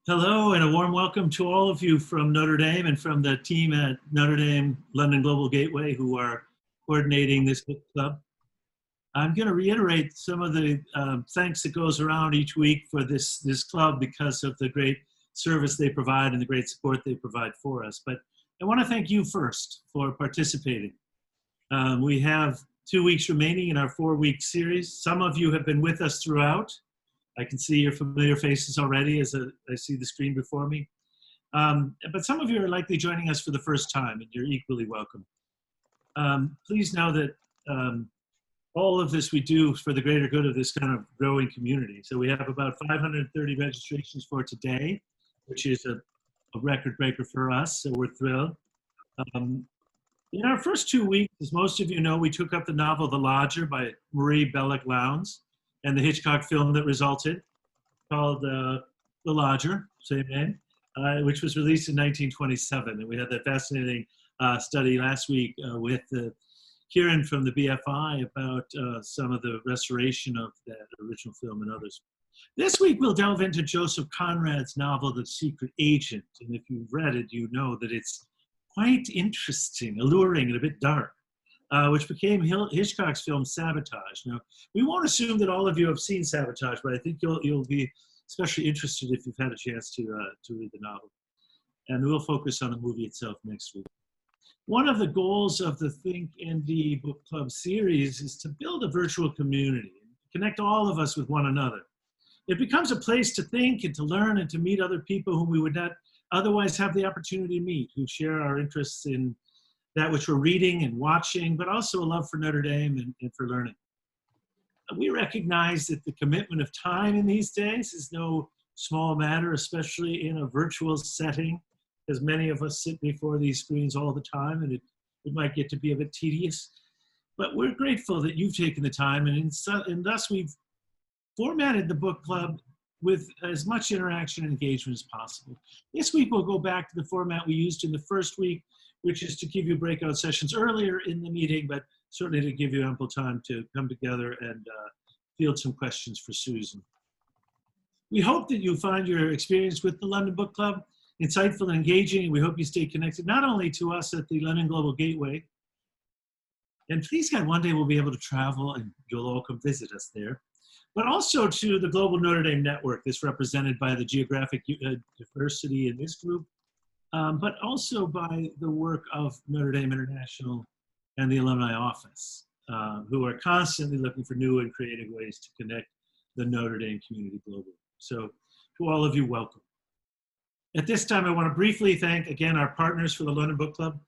Hello and a warm welcome to all of you from Notre Dame and from the team at Notre Dame London Global Gateway who are coordinating this book club. I'm going to reiterate some of the thanks that goes around each week for this club because of the great service they provide and the great support they provide for us. But I want to thank you first for participating. We have 2 weeks remaining in our 4-week series. Some of you have been with us throughout. I can see your familiar faces already as I see the screen before me. But some of you are likely joining us for the first time, and you're equally welcome. Please know that all of this we do for the greater good of this kind of growing community. So we have about 530 registrations for today, which is a record breaker for us, so we're thrilled. In our first 2 weeks, as most of you know, we took up the novel The Lodger by Marie Belloc-Lowndes and the Hitchcock film that resulted, called The Lodger, same name, which was released in 1927. And we had that fascinating study last week with Kieran from the BFI about some of the restoration of that original film and others. This week, we'll delve into Joseph Conrad's novel, The Secret Agent. And if you've read it, you know that it's quite interesting, alluring, and a bit dark. Which became Hitchcock's film Sabotage. Now, we won't assume that all of you have seen Sabotage, but I think you'll be especially interested if you've had a chance to read the novel. And we'll focus on the movie itself next week. One of the goals of the Think ND Book Club series is to build a virtual community, connect all of us with one another. It becomes a place to think and to learn and to meet other people whom we would not otherwise have the opportunity to meet, who share our interests in that which we're reading and watching, but also a love for Notre Dame and for learning. We recognize that the commitment of time in these days is no small matter, especially in a virtual setting, as many of us sit before these screens all the time, and it might get to be a bit tedious. But we're grateful that you've taken the time, and thus we've formatted the book club with as much interaction and engagement as possible. This week we'll go back to the format we used in the first week, which is to give you breakout sessions earlier in the meeting, but certainly to give you ample time to come together and field some questions for Susan. We hope that you find your experience with the London Book Club insightful and engaging, and we hope you stay connected not only to us at the London Global Gateway, and please God, one day we'll be able to travel and you'll all come visit us there, but also to the Global Notre Dame Network that's represented by the geographic diversity in this group, but also by the work of Notre Dame International and the Alumni Office, who are constantly looking for new and creative ways to connect the Notre Dame community globally. So to all of you, welcome. At this time, I want to briefly thank, again, our partners for the London Book Club.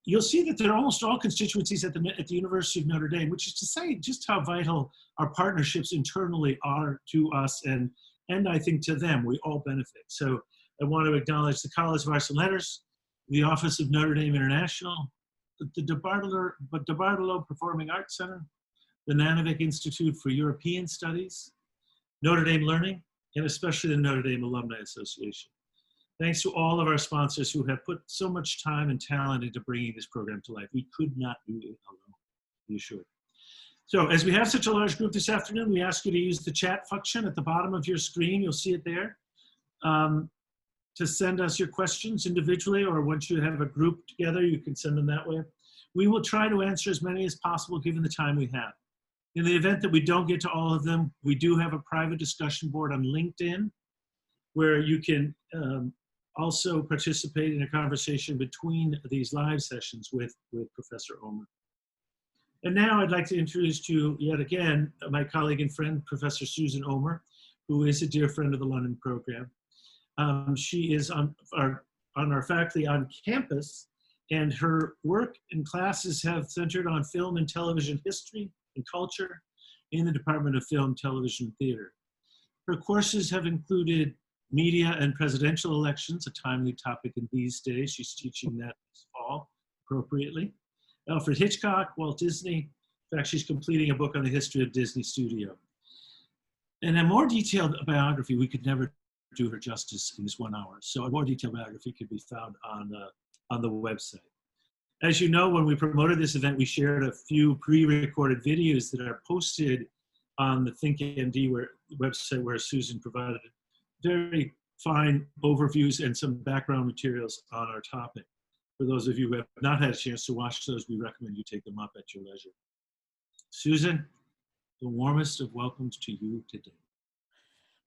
You'll see that they're almost all constituencies at the University of Notre Dame, which is to say just how vital our partnerships internally are to us and I think to them. We all benefit. So I want to acknowledge the College of Arts and Letters, the Office of Notre Dame International, the De Bartolo Performing Arts Center, the Nanovic Institute for European Studies, Notre Dame Learning, and especially the Notre Dame Alumni Association. Thanks to all of our sponsors who have put so much time and talent into bringing this program to life. We could not do it alone, be assured. So as we have such a large group this afternoon, we ask you to use the chat function at the bottom of your screen. You'll see it there. To send us your questions individually, or once you have a group together, you can send them that way. We will try to answer as many as possible given the time we have. In the event that we don't get to all of them, we do have a private discussion board on LinkedIn where you can also participate in a conversation between these live sessions with Professor Omer. And now I'd like to introduce to you yet again my colleague and friend, Professor Susan Omer, who is a dear friend of the London program. She is on our faculty on campus, and her work and classes have centered on film and television history and culture in the Department of Film, Television, and Theater. Her courses have included media and presidential elections, a timely topic in these days. She's teaching that this fall appropriately. Alfred Hitchcock, Walt Disney. In fact, she's completing a book on the history of Disney Studio. And a more detailed biography, we could never do her justice in this 1 hour. So a more detailed biography could be found on the website. As you know, when we promoted this event, we shared a few pre-recorded videos that are posted on the ThinkMD website where Susan provided very find overviews and some background materials on our topic. For those of you who have not had a chance to watch those, we recommend you take them up at your leisure. Susan, the warmest of welcomes to you today.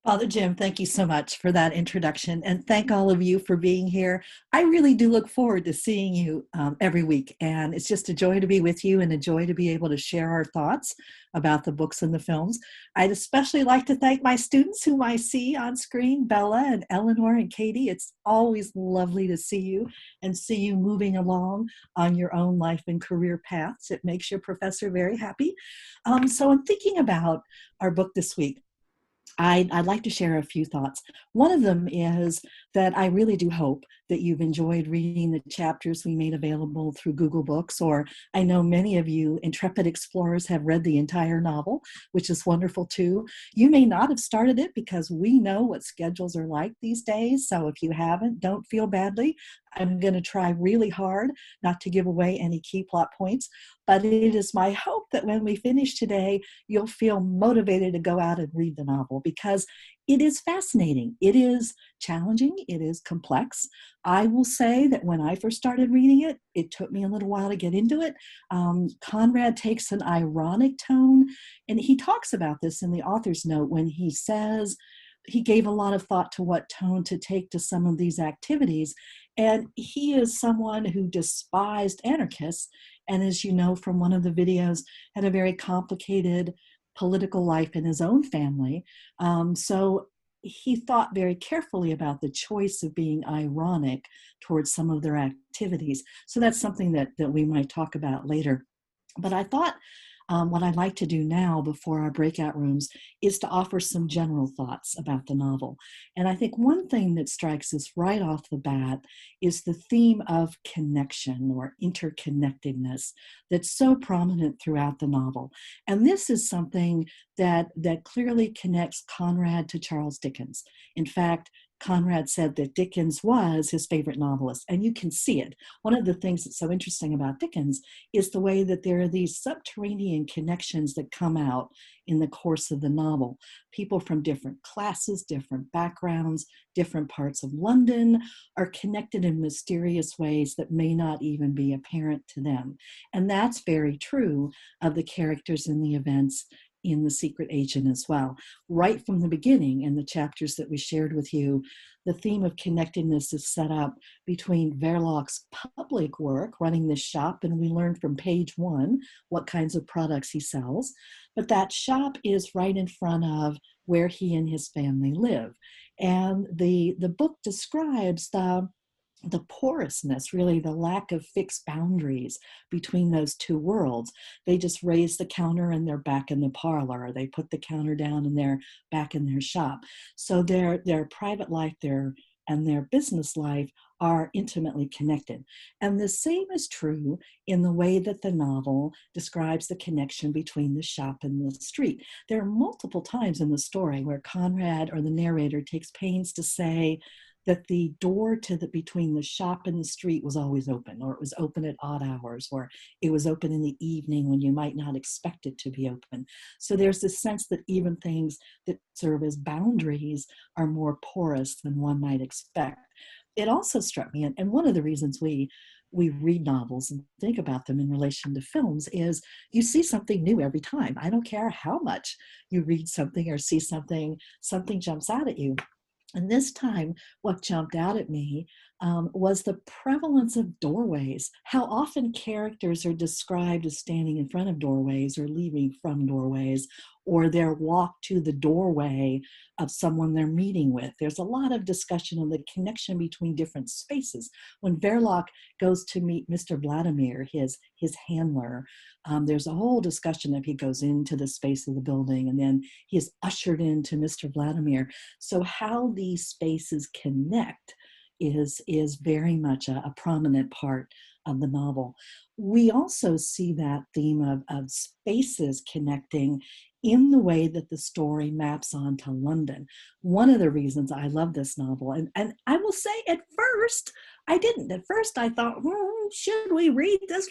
Father Jim, thank you so much for that introduction, and thank all of you for being here. I really do look forward to seeing you every week, and it's just a joy to be with you and a joy to be able to share our thoughts about the books and the films. I'd especially like to thank my students whom I see on screen, Bella and Eleanor and Katie. It's always lovely to see you and see you moving along on your own life and career paths. It makes your professor very happy. So I'm thinking about our book this week. I'd like to share a few thoughts. One of them is that I really do hope that you've enjoyed reading the chapters we made available through Google Books, or I know many of you intrepid explorers have read the entire novel, which is wonderful too. You may not have started it because we know what schedules are like these days, so if you haven't, don't feel badly. I'm going to try really hard not to give away any key plot points, but it is my hope that when we finish today, you'll feel motivated to go out and read the novel because it is fascinating. It is challenging. It is complex. I will say that when I first started reading it, it took me a little while to get into it. Conrad takes an ironic tone, and he talks about this in the author's note when he says he gave a lot of thought to what tone to take to some of these activities. And he is someone who despised anarchists, and as you know from one of the videos, had a very complicated political life in his own family. So he thought very carefully about the choice of being ironic towards some of their activities. So that's something that we might talk about later. But I thought what I'd like to do now before our breakout rooms is to offer some general thoughts about the novel. And I think one thing that strikes us right off the bat is the theme of connection or interconnectedness that's so prominent throughout the novel. And this is something that clearly connects Conrad to Charles Dickens. In fact, Conrad said that Dickens was his favorite novelist, and you can see it. One of the things that's so interesting about Dickens is the way that there are these subterranean connections that come out in the course of the novel. People from different classes, different backgrounds, different parts of London are connected in mysterious ways that may not even be apparent to them. And that's very true of the characters and the events in The Secret Agent as well. Right from the beginning, in the chapters that we shared with you, the theme of connectedness is set up between Verloc's public work, running this shop, and we learned from page 1 what kinds of products he sells. But that shop is right in front of where he and his family live. And the book describes the porousness, really the lack of fixed boundaries between those two worlds. They just raise the counter and they're back in the parlor, or they put the counter down and they're back in their shop. So their private life and their business life are intimately connected. And the same is true in the way that the novel describes the connection between the shop and the street. There are multiple times in the story where Conrad or the narrator takes pains to say that the door between the shop and the street was always open, or it was open at odd hours, or it was open in the evening when you might not expect it to be open. So there's this sense that even things that serve as boundaries are more porous than one might expect. It also struck me, and one of the reasons we read novels and think about them in relation to films is you see something new every time. I don't care how much you read something or see something jumps out at you. And this time, what jumped out at me was the prevalence of doorways. How often characters are described as standing in front of doorways or leaving from doorways, or their walk to the doorway of someone they're meeting with. There's a lot of discussion of the connection between different spaces. When Verloc goes to meet Mr. Vladimir, his handler, there's a whole discussion of he goes into the space of the building and then he is ushered into Mr. Vladimir. So how these spaces connect is very much a prominent part of the novel. We also see that theme of spaces connecting in the way that the story maps onto London. One of the reasons I love this novel, and I will say at first, I didn't. At first I thought, should we read this?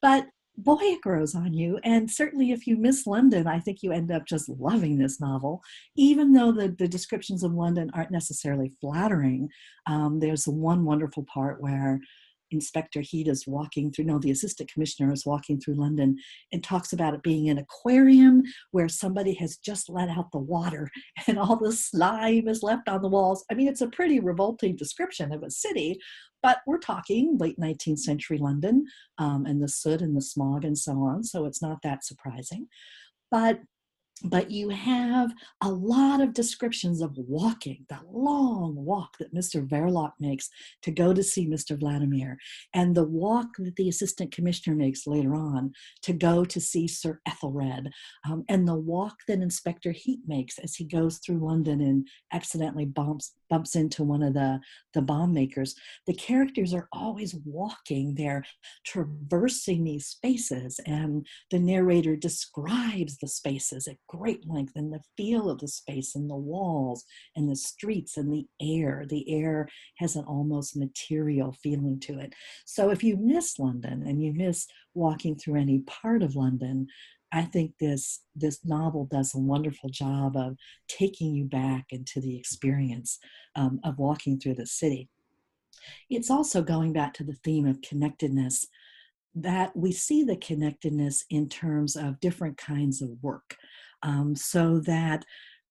But Boy, it grows on you. And certainly if you miss London, I think you end up just loving this novel, even though the descriptions of London aren't necessarily flattering. There's one wonderful part where Inspector Heat is walking through, no, the assistant commissioner is walking through London and talks about it being an aquarium where somebody has just let out the water and all the slime is left on the walls. I mean, it's a pretty revolting description of a city, but we're talking late 19th century London, and the soot and the smog and so on. So it's not that surprising. But you have a lot of descriptions of walking, the long walk that Mr. Verloc makes to go to see Mr. Vladimir, and the walk that the assistant commissioner makes later on to go to see Sir Ethelred, and the walk that Inspector Heat makes as he goes through London and accidentally bumps into one of the bomb makers. The characters are always walking, they're traversing these spaces, and the narrator describes the spaces at great length and the feel of the space and the walls and the streets and the air. The air has an almost material feeling to it. So if you miss London and you miss walking through any part of London, I think this novel does a wonderful job of taking you back into the experience of walking through the city. It's also going back to the theme of connectedness, that we see the connectedness in terms of different kinds of work. So that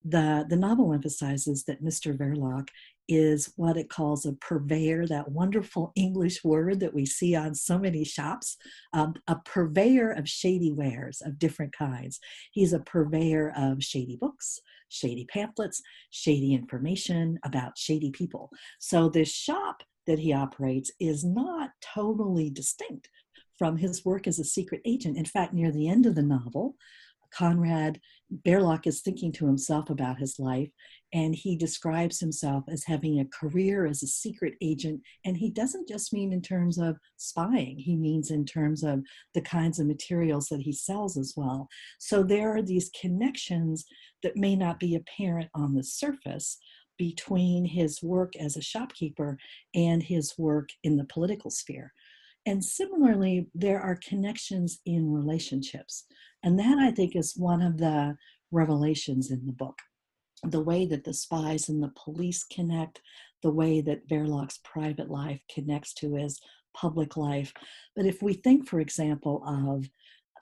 the novel emphasizes that Mr. Verloc is what it calls a purveyor, that wonderful English word that we see on so many shops, a purveyor of shady wares of different kinds. He's a purveyor of shady books, shady pamphlets, shady information about shady people. So this shop that he operates is not totally distinct from his work as a secret agent. In fact, near the end of the novel, Conrad Verloc is thinking to himself about his life, and he describes himself as having a career as a secret agent. And he doesn't just mean in terms of spying, he means in terms of the kinds of materials that he sells as well. So there are these connections that may not be apparent on the surface between his work as a shopkeeper and his work in the political sphere. And similarly, there are connections in relationships. And that, I think, is one of the revelations in the book. The way that the spies and the police connect, the way that Verloc's private life connects to his public life. But if we think, for example, of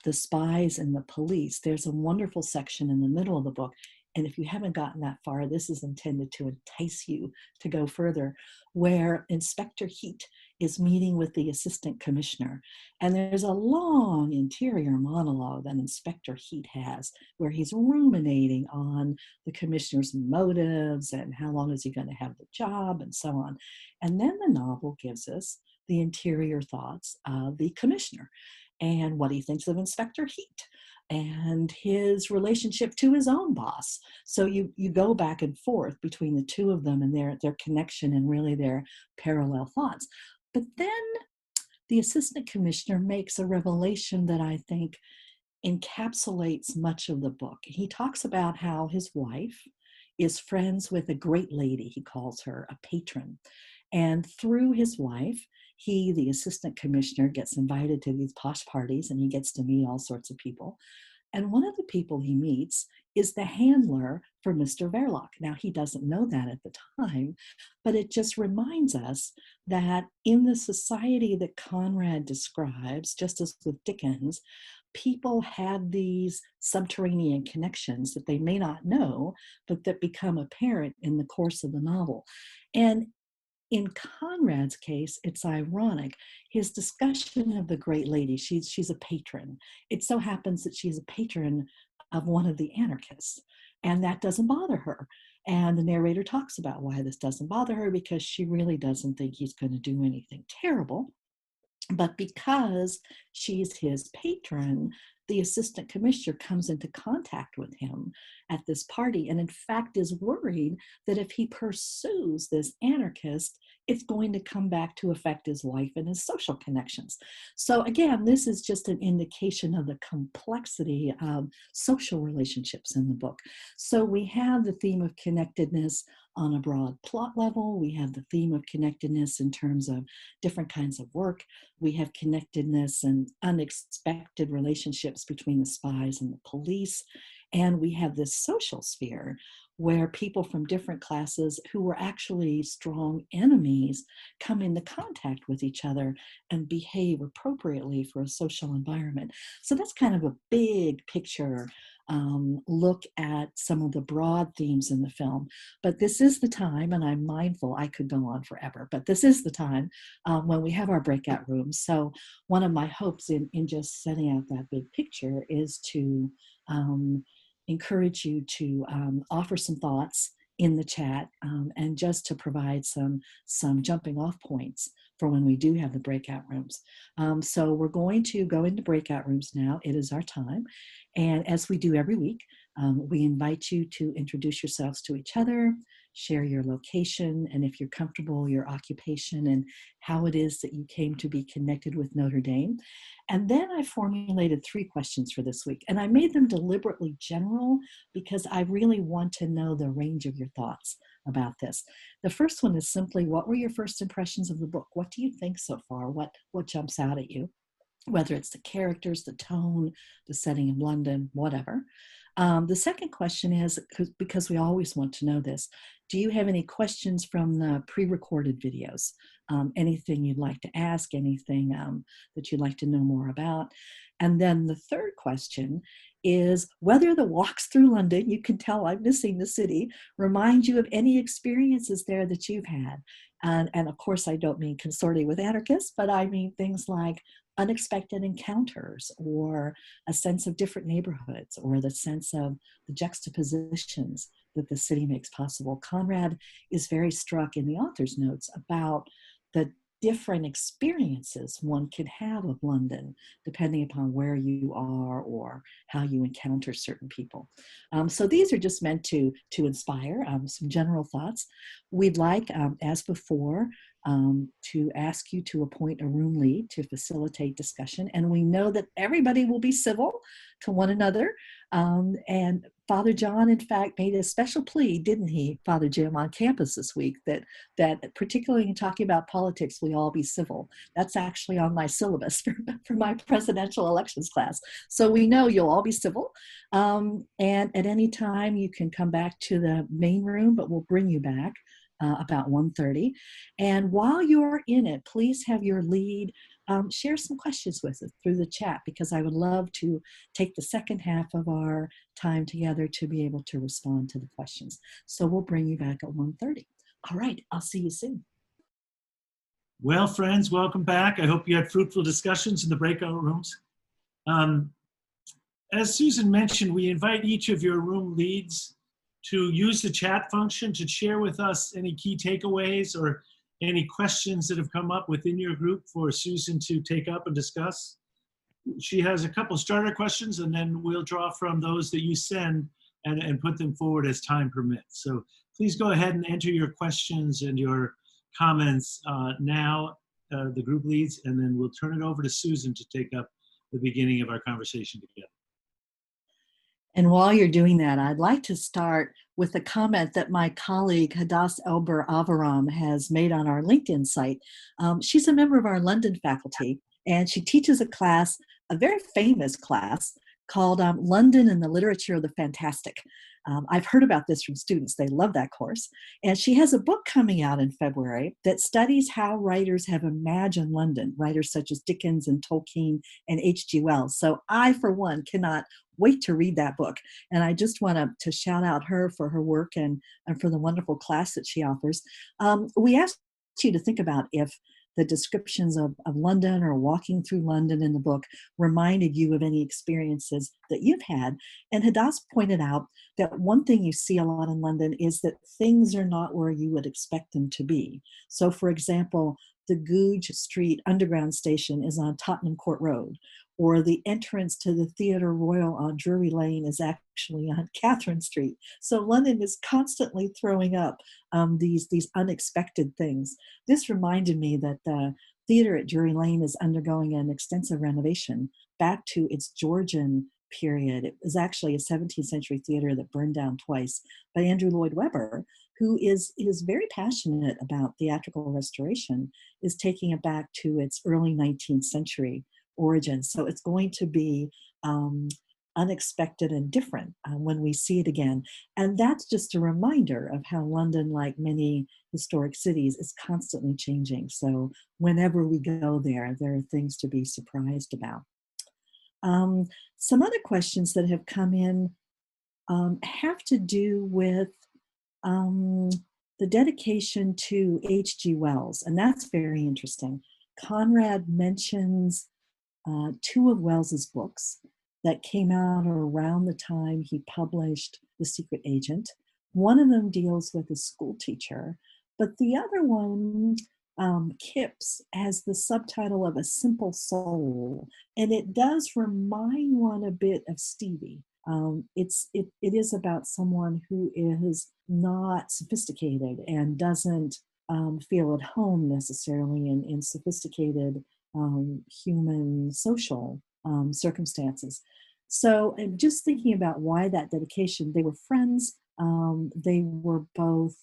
the spies and the police, there's a wonderful section in the middle of the book. And if you haven't gotten that far, this is intended to entice you to go further, where Inspector Heat is meeting with the assistant commissioner. And there's a long interior monologue that Inspector Heat has, where he's ruminating on the commissioner's motives and how long is he going to have the job and so on. And then the novel gives us the interior thoughts of the commissioner and what he thinks of Inspector Heat and his relationship to his own boss. So you go back and forth between the two of them and their connection and really their parallel thoughts. But then the assistant commissioner makes a revelation that I think encapsulates much of the book. He talks about how his wife is friends with a great lady, he calls her a patron. And through his wife, he, the assistant commissioner, gets invited to these posh parties and he gets to meet all sorts of people. And one of the people he meets is the handler for Mr. Verloc. Now, he doesn't know that at the time, but it just reminds us that in the society that Conrad describes, just as with Dickens, people have these subterranean connections that they may not know, but that become apparent in the course of the novel. And in Conrad's case, it's ironic. His discussion of the great lady, she's a patron. It so happens that she's a patron of one of the anarchists, and that doesn't bother her. And the narrator talks about why this doesn't bother her, because she really doesn't think he's going to do anything terrible. But because she's his patron, the assistant commissioner comes into contact with him at this party, and in fact is worried that if he pursues this anarchist, it's going to come back to affect his life and his social connections. So again, this is just an indication of the complexity of social relationships in the book. So we have the theme of connectedness on a broad plot level. We have the theme of connectedness in terms of different kinds of work. We have connectedness and unexpected relationships between the spies and the police. And we have this social sphere where people from different classes who were actually strong enemies come into contact with each other and behave appropriately for a social environment. So that's kind of a big picture look at some of the broad themes in the film. But this is the time, and I'm mindful I could go on forever, but this is the time when we have our breakout rooms. So one of my hopes in just setting out that big picture is to encourage you to offer some thoughts in the chat and just to provide some jumping off points for when we do have the breakout rooms. So we're going to go into breakout rooms now. It is our time. And as we do every week, we invite you to introduce yourselves to each other, share your location, and if you're comfortable, your occupation and how it is that you came to be connected with Notre Dame. And then I formulated 3 questions for this week. And I made them deliberately general because I really want to know the range of your thoughts about this. The first one is simply, what were your first impressions of the book? What do you think so far? What jumps out at you? Whether it's the characters, the tone, the setting in London, whatever. The second question is, because we always want to know this, do you have any questions from the pre-recorded videos? Anything you'd like to ask, anything that you'd like to know more about? And then the third question is whether the walks through London, you can tell I'm missing the city, remind you of any experiences there that you've had. And of course, I don't mean consorting with anarchists, but I mean things like unexpected encounters or a sense of different neighborhoods or the sense of the juxtapositions that the city makes possible. Conrad is very struck in the author's notes about the different experiences one can have of London, depending upon where you are or how you encounter certain people. So these are just meant to inspire some general thoughts. We'd like, as before, to ask you to appoint a room lead to facilitate discussion. And we know that everybody will be civil to one another. And Father John, in fact, made a special plea, didn't he, Father Jim, on campus this week, that particularly in talking about politics, we all be civil. That's actually on my syllabus for my presidential elections class. So we know you'll all be civil. And at any time, you can come back to the main room, but we'll bring you back about 1:30. And while you're in it, please have your lead share some questions with us through the chat, because I would love to take the second half of our time together to be able to respond to the questions. So we'll bring you back at 1:30. All right, I'll see you soon. Well, friends, welcome back. I hope you had fruitful discussions in the breakout rooms. As Susan mentioned, we invite each of your room leads to use the chat function to share with us any key takeaways or any questions that have come up within your group for Susan to take up and discuss. She has a couple starter questions, and then we'll draw from those that you send and put them forward as time permits. So please go ahead and enter your questions and your comments now, the group leads, and then we'll turn it over to Susan to take up the beginning of our conversation together. And while you're doing that, I'd like to start with a comment that my colleague Hadass Elber Avaram has made on our LinkedIn site. She's a member of our London faculty, and she teaches a class, a very famous class, called London and the Literature of the Fantastic. I've heard about this from students. They love that course. And she has a book coming out in February that studies how writers have imagined London, writers such as Dickens and Tolkien and H.G. Wells. So I, for one, cannot wait to read that book. And I just want to shout out her for her work and for the wonderful class that she offers. We asked you to think about if the descriptions of London or walking through London in the book reminded you of any experiences that you've had. And Hadass pointed out that one thing you see a lot in London is that things are not where you would expect them to be. So for example, the Goodge Street Underground station is on Tottenham Court Road, or the entrance to the Theatre Royal on Drury Lane is actually on Catherine Street. So London is constantly throwing up these unexpected things. This reminded me that the theater at Drury Lane is undergoing an extensive renovation back to its Georgian period. It was actually a 17th century theater that burned down twice by Andrew Lloyd Webber, who is very passionate about theatrical restoration, is taking it back to its early 19th century origins. So it's going to be unexpected and different when we see it again. And that's just a reminder of how London, like many historic cities, is constantly changing. So whenever we go there, there are things to be surprised about. Some other questions that have come in have to do with the dedication to H.G. Wells, and that's very interesting. Conrad mentions two of Wells's books that came out around the time he published The Secret Agent. One of them deals with a school teacher, but the other one, Kipps, has the subtitle of A Simple Soul, and it does remind one a bit of Stevie. It is about someone who is not sophisticated and doesn't feel at home necessarily in sophisticated human social circumstances. So I'm just thinking about why that dedication. They were friends. They were both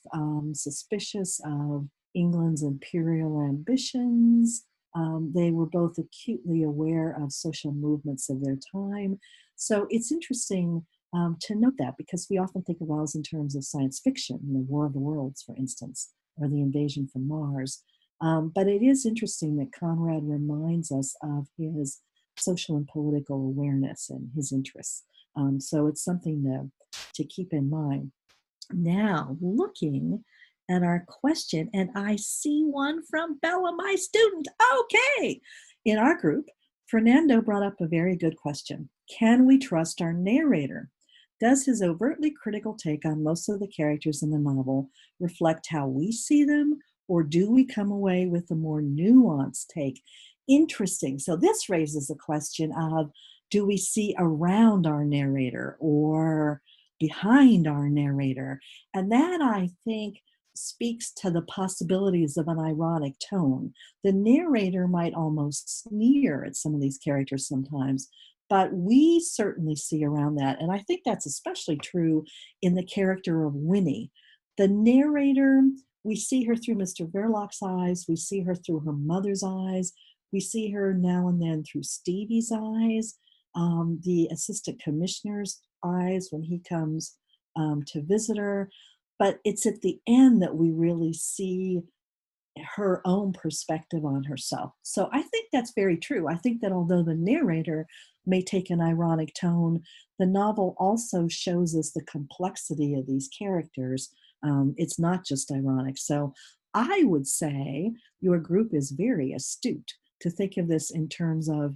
suspicious of England's imperial ambitions. They were both acutely aware of social movements of their time. So it's interesting to note that, because we often think of Wells in terms of science fiction, the War of the Worlds, for instance, or the invasion from Mars. But it is interesting that Conrad reminds us of his social and political awareness and his interests. So it's something to keep in mind. Now, looking at our question, and I see one from Bella, my student. Okay. In our group, Fernando brought up a very good question. Can we trust our narrator? Does his overtly critical take on most of the characters in the novel reflect how we see them, or do we come away with a more nuanced take? Interesting. So this raises a question of, do we see around our narrator or behind our narrator? And that, I think, speaks to the possibilities of an ironic tone. The narrator might almost sneer at some of these characters sometimes, but we certainly see around that. And I think that's especially true in the character of Winnie. The narrator, we see her through Mr. Verloc's eyes, we see her through her mother's eyes, we see her now and then through Stevie's eyes, the assistant commissioner's eyes when he comes to visit her. But it's at the end that we really see her own perspective on herself. So I think that's very true. I think that although the narrator may take an ironic tone, the novel also shows us the complexity of these characters. It's not just ironic. So I would say your group is very astute to think of this in terms of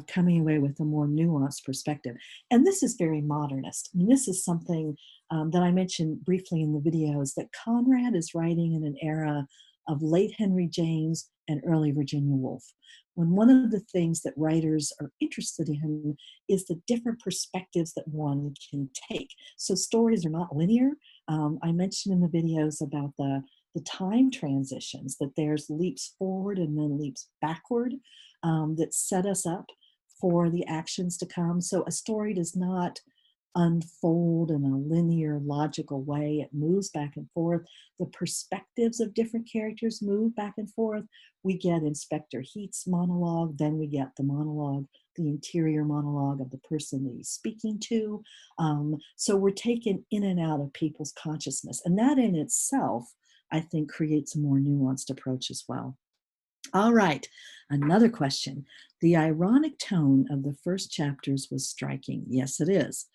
coming away with a more nuanced perspective. And this is very modernist. And this is something that I mentioned briefly in the videos, that Conrad is writing in an era of late Henry James and early Virginia Woolf, when one of the things that writers are interested in is the different perspectives that one can take. So stories are not linear. I mentioned in the videos about the time transitions, that there's leaps forward and then leaps backward that set us up for the actions to come. So a story does not unfold in a linear, logical way. It moves back and forth. The perspectives of different characters move back and forth. We get Inspector Heat's monologue, then we get the monologue, the interior monologue of the person that he's speaking to. So we're taken in and out of people's consciousness. And that in itself, I think, creates a more nuanced approach as well. All right, another question. The ironic tone of the first chapters was striking. Yes, it is.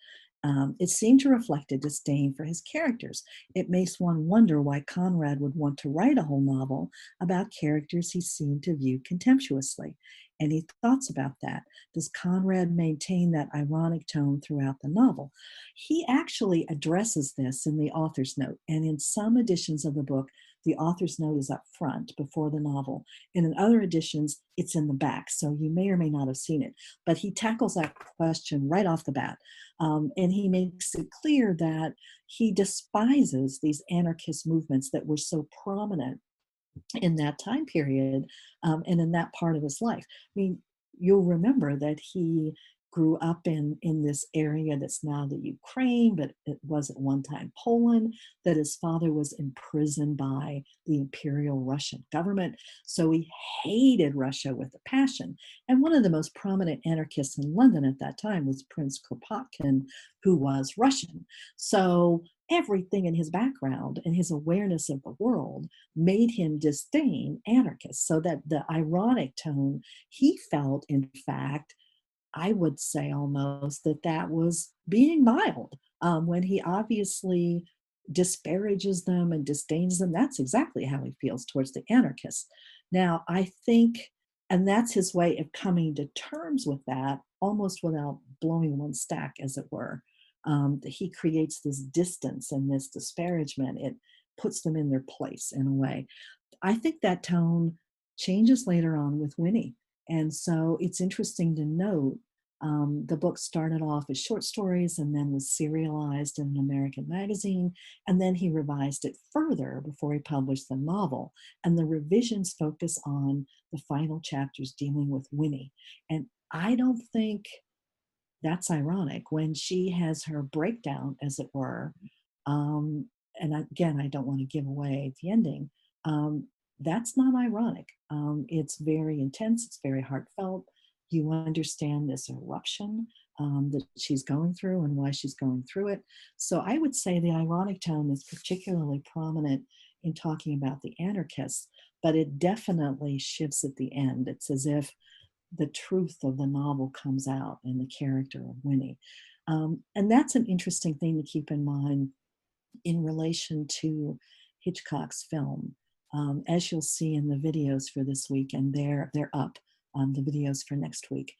It seemed to reflect a disdain for his characters. It makes one wonder why Conrad would want to write a whole novel about characters he seemed to view contemptuously. Any thoughts about that? Does Conrad maintain that ironic tone throughout the novel? He actually addresses this in the author's note, and in some editions of the book, the author's note is up front before the novel. And in other editions, it's in the back. So you may or may not have seen it. But he tackles that question right off the bat. And he makes it clear that he despises these anarchist movements that were so prominent in that time period, and in that part of his life. I mean, you'll remember that he grew up in this area that's now the Ukraine, but it was at one time Poland, that his father was imprisoned by the Imperial Russian government. So he hated Russia with a passion. And one of the most prominent anarchists in London at that time was Prince Kropotkin, who was Russian. So everything in his background and his awareness of the world made him disdain anarchists. So that the ironic tone, he felt, in fact, I would say almost that that was being mild, when he obviously disparages them and disdains them. That's exactly how he feels towards the anarchists. Now, I think, and that's his way of coming to terms with that, almost without blowing one stack, as it were. He creates this distance and this disparagement. It puts them in their place in a way. I think that tone changes later on with Winnie. And so it's interesting to note, the book started off as short stories and then was serialized in an American magazine. And then he revised it further before he published the novel. And the revisions focus on the final chapters dealing with Winnie. And I don't think that's ironic when she has her breakdown, as it were. And again, I don't want to give away the ending. That's not ironic. It's very intense, it's very heartfelt. You understand this eruption, that she's going through and why she's going through it. So I would say the ironic tone is particularly prominent in talking about the anarchists, but it definitely shifts at the end. It's as if the truth of the novel comes out in the character of Winnie. And that's an interesting thing to keep in mind in relation to Hitchcock's film. As you'll see in the videos for this week, and they're up, the videos for next week.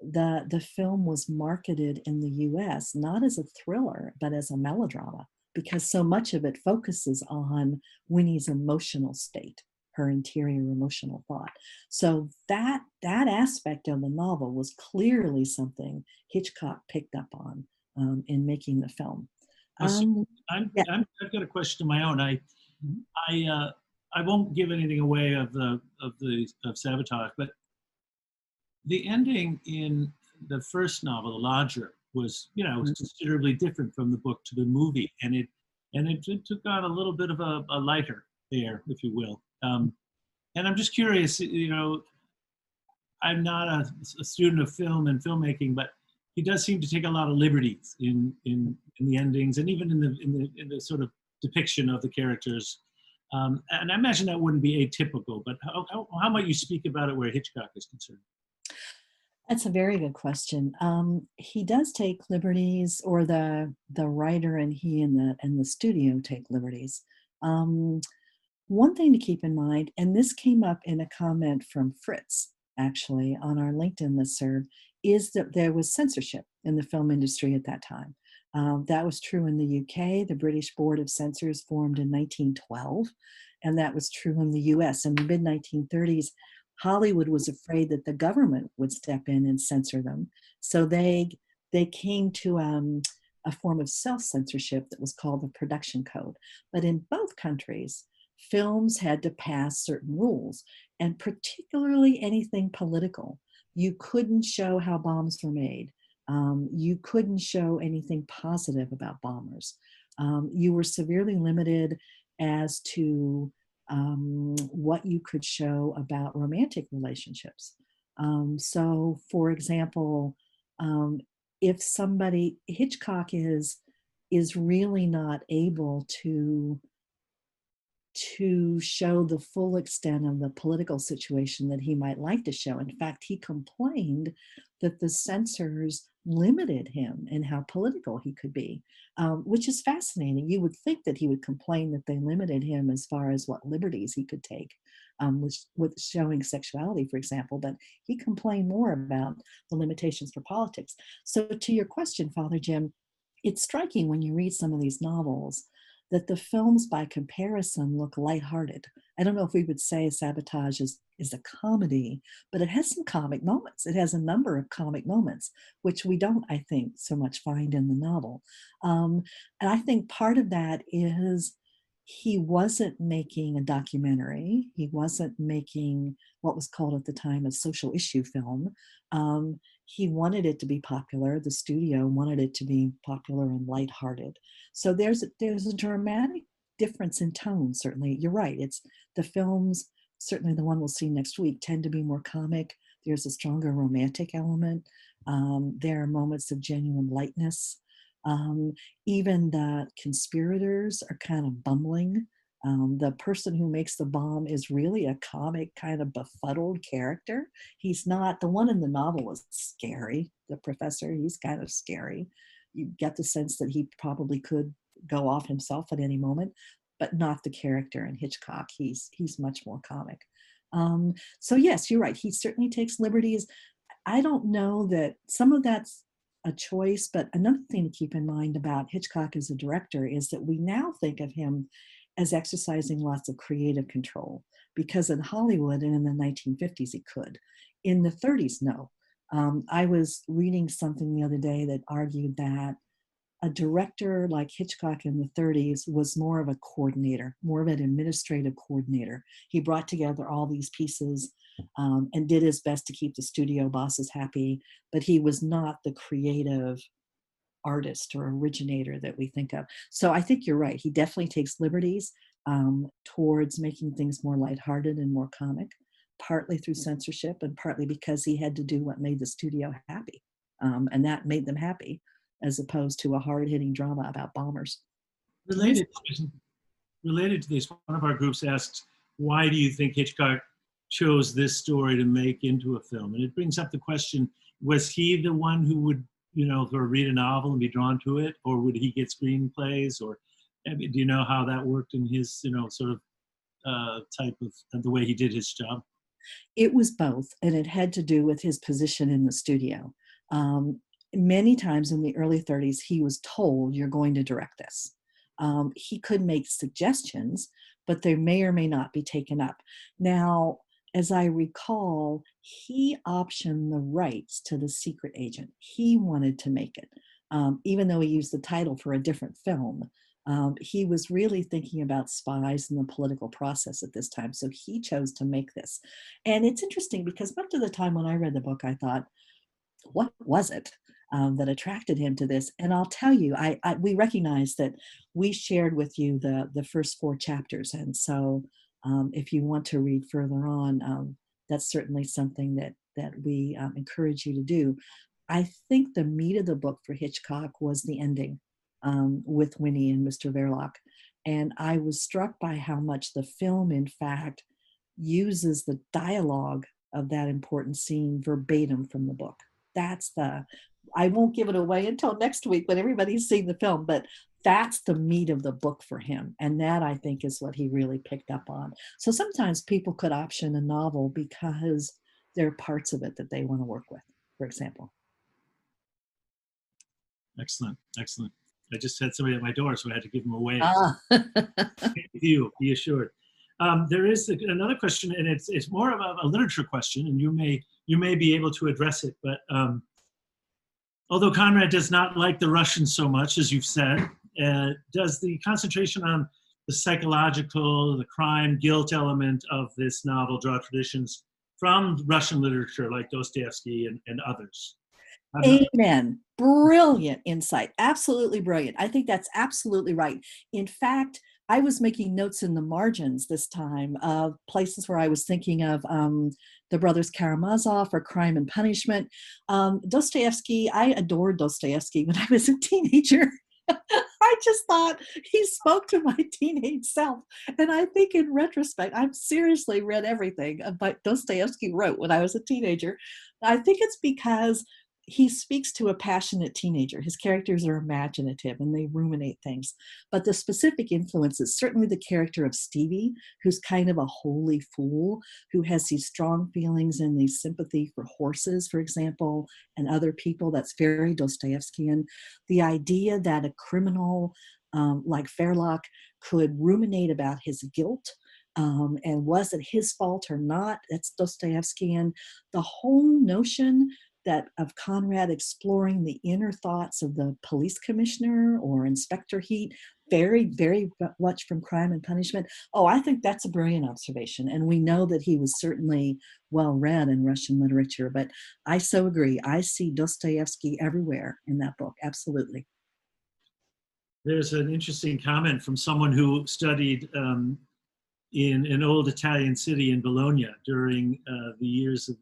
The film was marketed in the US not as a thriller, but as a melodrama, because so much of it focuses on Winnie's emotional state, her interior emotional thought. So that aspect of the novel was clearly something Hitchcock picked up on, in making the film. So Yeah. I've got a question of my own. I won't give anything away of Sabotage, but the ending in the first novel, The Lodger, was considerably different from the book to the movie, and it took on a little bit of a lighter air, if you will. And I'm just curious, I'm not a student of film and filmmaking, but he does seem to take a lot of liberties in the endings and even in the sort of depiction of the characters. And I imagine that wouldn't be atypical, but how might you speak about it where Hitchcock is concerned? That's a very good question. He does take liberties, or the writer and he and the studio take liberties. One thing to keep in mind, and this came up in a comment from Fritz, actually, on our LinkedIn listserv, is that there was censorship in the film industry at that time. That was true in the UK. The British Board of Censors formed in 1912, and that was true in the US. In the mid-1930s, Hollywood was afraid that the government would step in and censor them. So they came to a form of self-censorship that was called the production code. But in both countries, films had to pass certain rules, and particularly anything political. You couldn't show how bombs were made. You couldn't show anything positive about bombers. You were severely limited as to what you could show about romantic relationships. So, for example, if Hitchcock is really not able to show the full extent of the political situation that he might like to show. In fact, he complained that the censors limited him in how political he could be, which is fascinating. You would think that he would complain that they limited him as far as what liberties he could take, with showing sexuality, for example, but he complained more about the limitations for politics. So to your question, Father Jim, it's striking when you read some of these novels that the films by comparison look lighthearted. I don't know if we would say Sabotage is a comedy, but it has some comic moments. It has a number of comic moments, which we don't, I think, so much find in the novel. And I think part of that is he wasn't making a documentary. He wasn't making what was called at the time a social issue film. He wanted it to be popular. The studio wanted it to be popular and lighthearted. So there's a dramatic difference in tone. Certainly, you're right. It's the films. Certainly, the one we'll see next week tend to be more comic. There's a stronger romantic element. There are moments of genuine lightness. Um, Even the conspirators are kind of bumbling. The person who makes the bomb is really a comic, kind of befuddled character. He's not the one in the novel is scary. The professor, he's kind of scary. You get the sense that he probably could go off himself at any moment, but not the character in Hitchcock. He's much more comic. So yes, you're right. He certainly takes liberties. I don't know that some of that's a choice, but another thing to keep in mind about Hitchcock as a director is that we now think of him as exercising lots of creative control because in Hollywood and in the 1950s he could. In the 30s, no. I was reading something the other day that argued that a director like Hitchcock in the 30s was more of a coordinator, more of an administrative coordinator. He brought together all these pieces and did his best to keep the studio bosses happy, but he was not the creative artist or originator that we think of. So I think you're right. He definitely takes liberties towards making things more lighthearted and more comic, partly through censorship and partly because he had to do what made the studio happy. And that made them happy as opposed to a hard-hitting drama about bombers. Related, related to this, one of our groups asked, why do you think Hitchcock chose this story to make into a film? And it brings up the question, was he the one who would, sort of read a novel and be drawn to it? Or would he get screenplays? Or I mean, do you know how that worked in his, sort of type of the way he did his job? It was both, and it had to do with his position in the studio. Many times in the early 30s, he was told, you're going to direct this. He could make suggestions, but they may or may not be taken up. Now, as I recall, he optioned the rights to the secret agent. He wanted to make it, even though he used the title for a different film. He was really thinking about spies and the political process at this time, so he chose to make this. And it's interesting because up to the time when I read the book, I thought, what was it that attracted him to this? And I'll tell you, we recognize that we shared with you the first 4 chapters. And so if you want to read further on, that's certainly something that we encourage you to do. I think the meat of the book for Hitchcock was the ending with Winnie and Mr. Verloc. And I was struck by how much the film, in fact, uses the dialogue of that important scene verbatim from the book. I won't give it away until next week when everybody's seen the film, but that's the meat of the book for him. And that, I think, is what he really picked up on. So sometimes people could option a novel because there are parts of it that they want to work with, for example. Excellent, excellent. I just had somebody at my door, so I had to give them a wave. Ah. You, be assured. There is another question, and it's more of a literature question, and you may be able to address it. But although Conrad does not like the Russians so much, as you've said, does the concentration on the psychological, the crime, guilt element of this novel draw traditions from Russian literature like Dostoevsky and others? Amen. Brilliant insight. Absolutely brilliant. I think that's absolutely right. In fact, I was making notes in the margins this time of places where I was thinking of the brothers Karamazov or Crime and Punishment. Dostoevsky, I adored Dostoevsky when I was a teenager. I just thought he spoke to my teenage self. And I think in retrospect, I've seriously read everything about Dostoevsky wrote when I was a teenager. I think it's because he speaks to a passionate teenager. His characters are imaginative and they ruminate things. But the specific influence is certainly the character of Stevie, who's kind of a holy fool, who has these strong feelings and these sympathy for horses, for example, and other people. That's very Dostoevskian. The idea that a criminal like Verloc could ruminate about his guilt, and was it his fault or not? That's Dostoevskian. The whole notion that of Conrad exploring the inner thoughts of the police commissioner or Inspector Heat, very, very much from Crime and Punishment. Oh, I think that's a brilliant observation. And we know that he was certainly well read in Russian literature, but I so agree. I see Dostoevsky everywhere in that book. Absolutely. There's an interesting comment from someone who studied in an old Italian city in Bologna during the years of,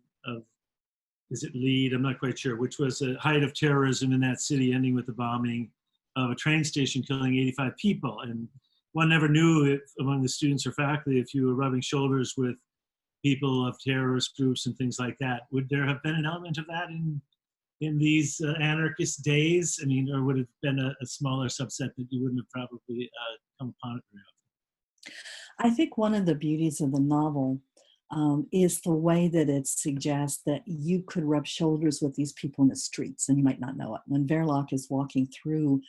is it Lead? I'm not quite sure, which was a height of terrorism in that city, ending with the bombing of a train station, killing 85 people. And one never knew if among the students or faculty if you were rubbing shoulders with people of terrorist groups and things like that. Would there have been an element of that in these anarchist days? I mean, or would it have been a smaller subset that you wouldn't have probably come upon it very often? I think one of the beauties of the novel is the way that it suggests that you could rub shoulders with these people in the streets and you might not know it. When Verloc is walking through,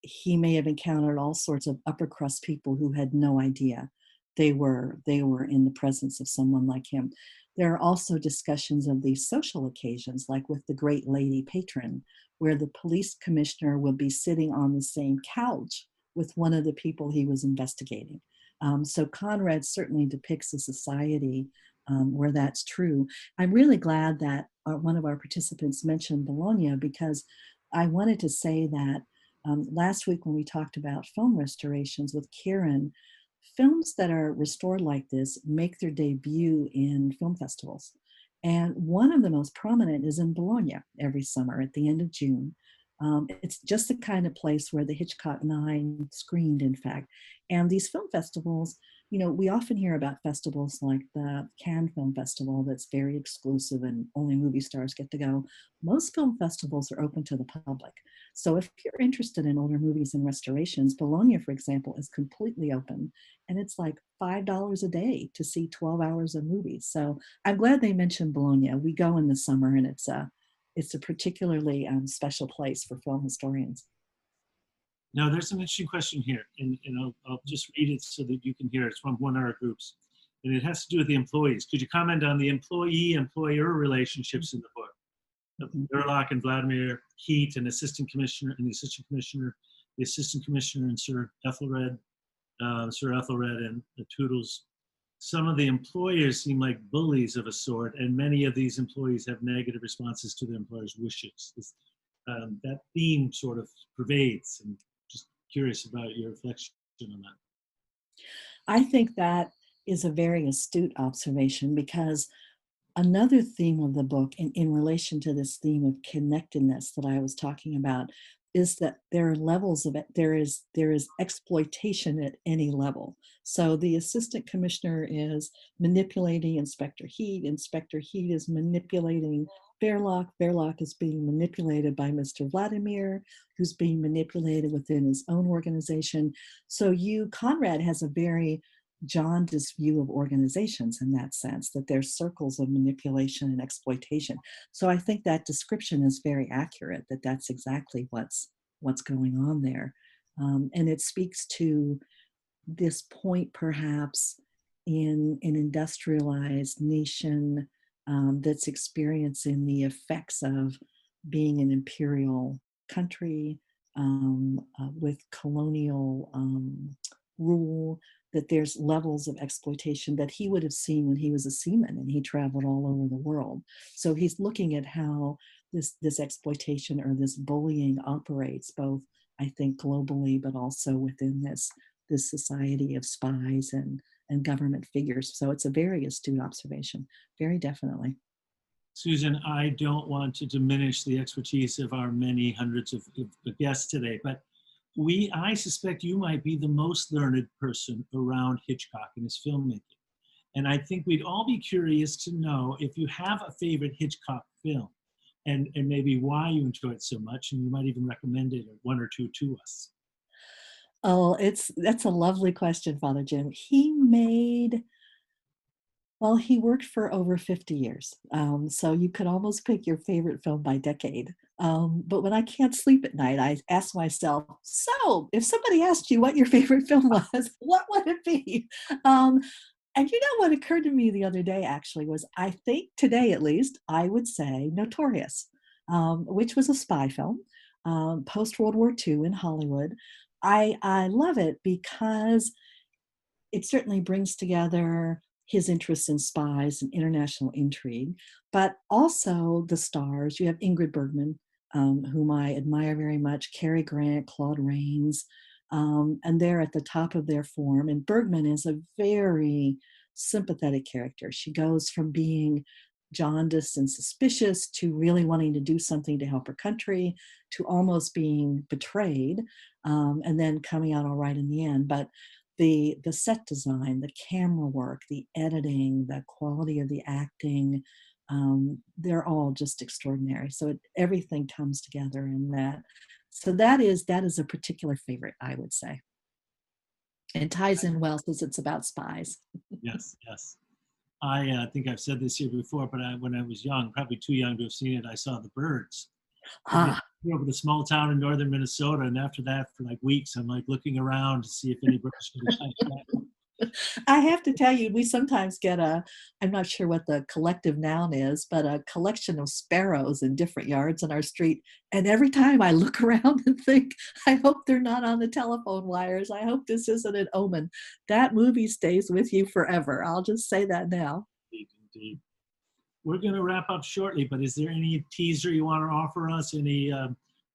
he may have encountered all sorts of upper crust people who had no idea they were in the presence of someone like him. There are also discussions of these social occasions, like with the great lady patron, where the police commissioner will be sitting on the same couch with one of the people he was investigating. So Conrad certainly depicts a society where that's true. I'm really glad that one of our participants mentioned Bologna, because I wanted to say that last week when we talked about film restorations with Kieran, films that are restored like this make their debut in film festivals. And one of the most prominent is in Bologna every summer at the end of June. It's just the kind of place where the Hitchcock Nine screened, in fact. And these film festivals, you know, we often hear about festivals like the Cannes Film Festival that's very exclusive and only movie stars get to go. Most film festivals are open to the public. So if you're interested in older movies and restorations, Bologna, for example, is completely open. And it's like $5 a day to see 12 hours of movies. So I'm glad they mentioned Bologna. We go in the summer, and it's a particularly special place for film historians. Now, there's an interesting question here, and I'll just read it so that you can hear it. It's from one of our groups, and it has to do with the employees. Could you comment on the employee-employer relationships in the book? Verloc and Vladimir Heat, and assistant commissioner, and the assistant commissioner, and Sir Ethelred, and the Toodles. Some of the employers seem like bullies of a sort, and many of these employees have negative responses to their employers' wishes. That theme sort of pervades, and just curious about your reflection on that. I think that is a very astute observation, because another theme of the book, in relation to this theme of connectedness that I was talking about, is that there are levels of it. There is exploitation at any level. So the assistant commissioner is manipulating Inspector Heat. Inspector Heat is manipulating Verloc. Verloc is being manipulated by Mr. Vladimir, who's being manipulated within his own organization. So Conrad has a very jaundiced view of organizations in that sense, that there's circles of manipulation and exploitation. So I think that description is very accurate, that that's exactly what's going on there. And it speaks to this point, perhaps, in an industrialized nation that's experiencing the effects of being an imperial country with colonial rule, that there's levels of exploitation that he would have seen when he was a seaman and he traveled all over the world. So he's looking at how this exploitation or this bullying operates, both, I think, globally, but also within this society of spies and government figures. So it's a very astute observation, very definitely. Susan, I don't want to diminish the expertise of our many hundreds of guests today, but I suspect you might be the most learned person around Hitchcock and his filmmaking. And I think we'd all be curious to know if you have a favorite Hitchcock film, and maybe why you enjoy it so much, and you might even recommend it, or one or two, to us. Oh, that's a lovely question, Father Jim. He made Well, he worked for over 50 years. So you could almost pick your favorite film by decade. But when I can't sleep at night, I ask myself, so if somebody asked you what your favorite film was, what would it be? Um, and you know what occurred to me the other day actually was I think today at least I would say Notorious, which was a spy film post World War II in Hollywood. I love it because it certainly brings together his interest in spies and international intrigue, but also the stars. You have Ingrid Bergman, whom I admire very much, Cary Grant, Claude Rains, and they're at the top of their form. And Bergman is a very sympathetic character. She goes from being jaundiced and suspicious to really wanting to do something to help her country to almost being betrayed, and then coming out all right in the end. But the set design, the camera work, the editing, the quality of the acting, they're all just extraordinary. So everything comes together in that. So that is a particular favorite, I would say, and ties in well since it's about spies. Yes, yes. I think I've said this here before, but when I was young, probably too young to have seen it, I saw The Birds. And I Ah, grew up in a small town in northern Minnesota, and after that, for like weeks, I'm like looking around to see if any birds could catch that. I have to tell you, we sometimes get I'm not sure what the collective noun is, but a collection of sparrows in different yards on our street. And every time I look around and think, I hope they're not on the telephone wires. I hope this isn't an omen. That movie stays with you forever. I'll just say that now. Indeed, indeed. We're going to wrap up shortly, but is there any teaser you want to offer us? Any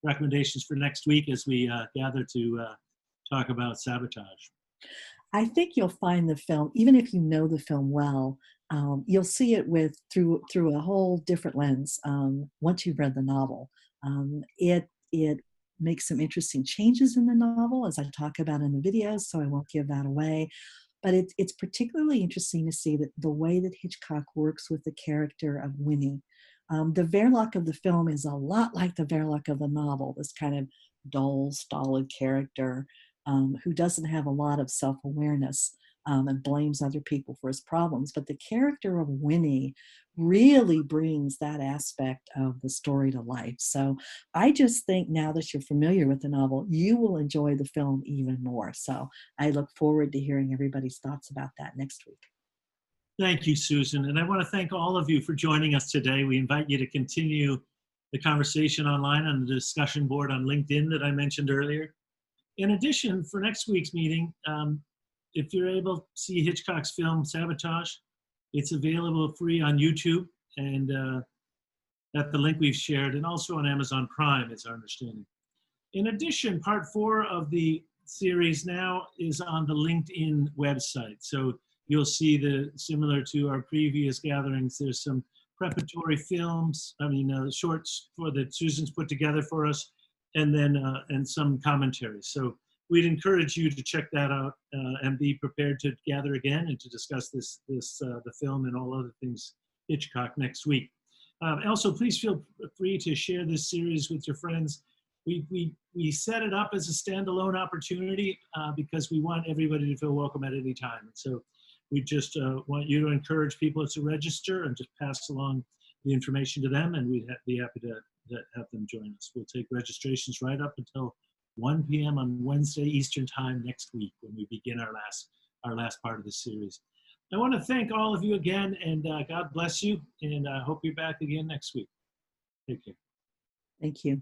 recommendations for next week as we gather to talk about Sabotage? I think you'll find the film, even if you know the film well, you'll see it with through a whole different lens once you've read the novel. It makes some interesting changes in the novel, as I talk about in the videos, so I won't give that away. But it's particularly interesting to see that the way that Hitchcock works with the character of Winnie. The Verloc of the film is a lot like the Verloc of the novel, this kind of dull, stolid character who doesn't have a lot of self awareness and blames other people for his problems. But the character of Winnie really brings that aspect of the story to life. So I just think now that you're familiar with the novel, you will enjoy the film even more. So I look forward to hearing everybody's thoughts about that next week. Thank you, Susan. And I want to thank all of you for joining us today. We invite you to continue the conversation online on the discussion board on LinkedIn that I mentioned earlier. In addition, for next week's meeting, if you're able to see Hitchcock's film Sabotage, it's available free on YouTube and at the link we've shared, and also on Amazon Prime, is our understanding. In addition, part 4 of the series now is on the LinkedIn website. So you'll see similar to our previous gatherings, there's some preparatory films, shorts that Susan's put together for us, and then and some commentaries. So we'd encourage you to check that out and be prepared to gather again and to discuss the film and all other things Hitchcock next week. Also, please feel free to share this series with your friends. We set it up as a standalone opportunity because we want everybody to feel welcome at any time. And so we just want you to encourage people to register and just pass along the information to them, and we'd be happy to have them join us. We'll take registrations right up until 1 p.m. on Wednesday Eastern Time next week when we begin our last part of the series. I want to thank all of you again, and God bless you, and I hope you're back again next week. Take care. Thank you.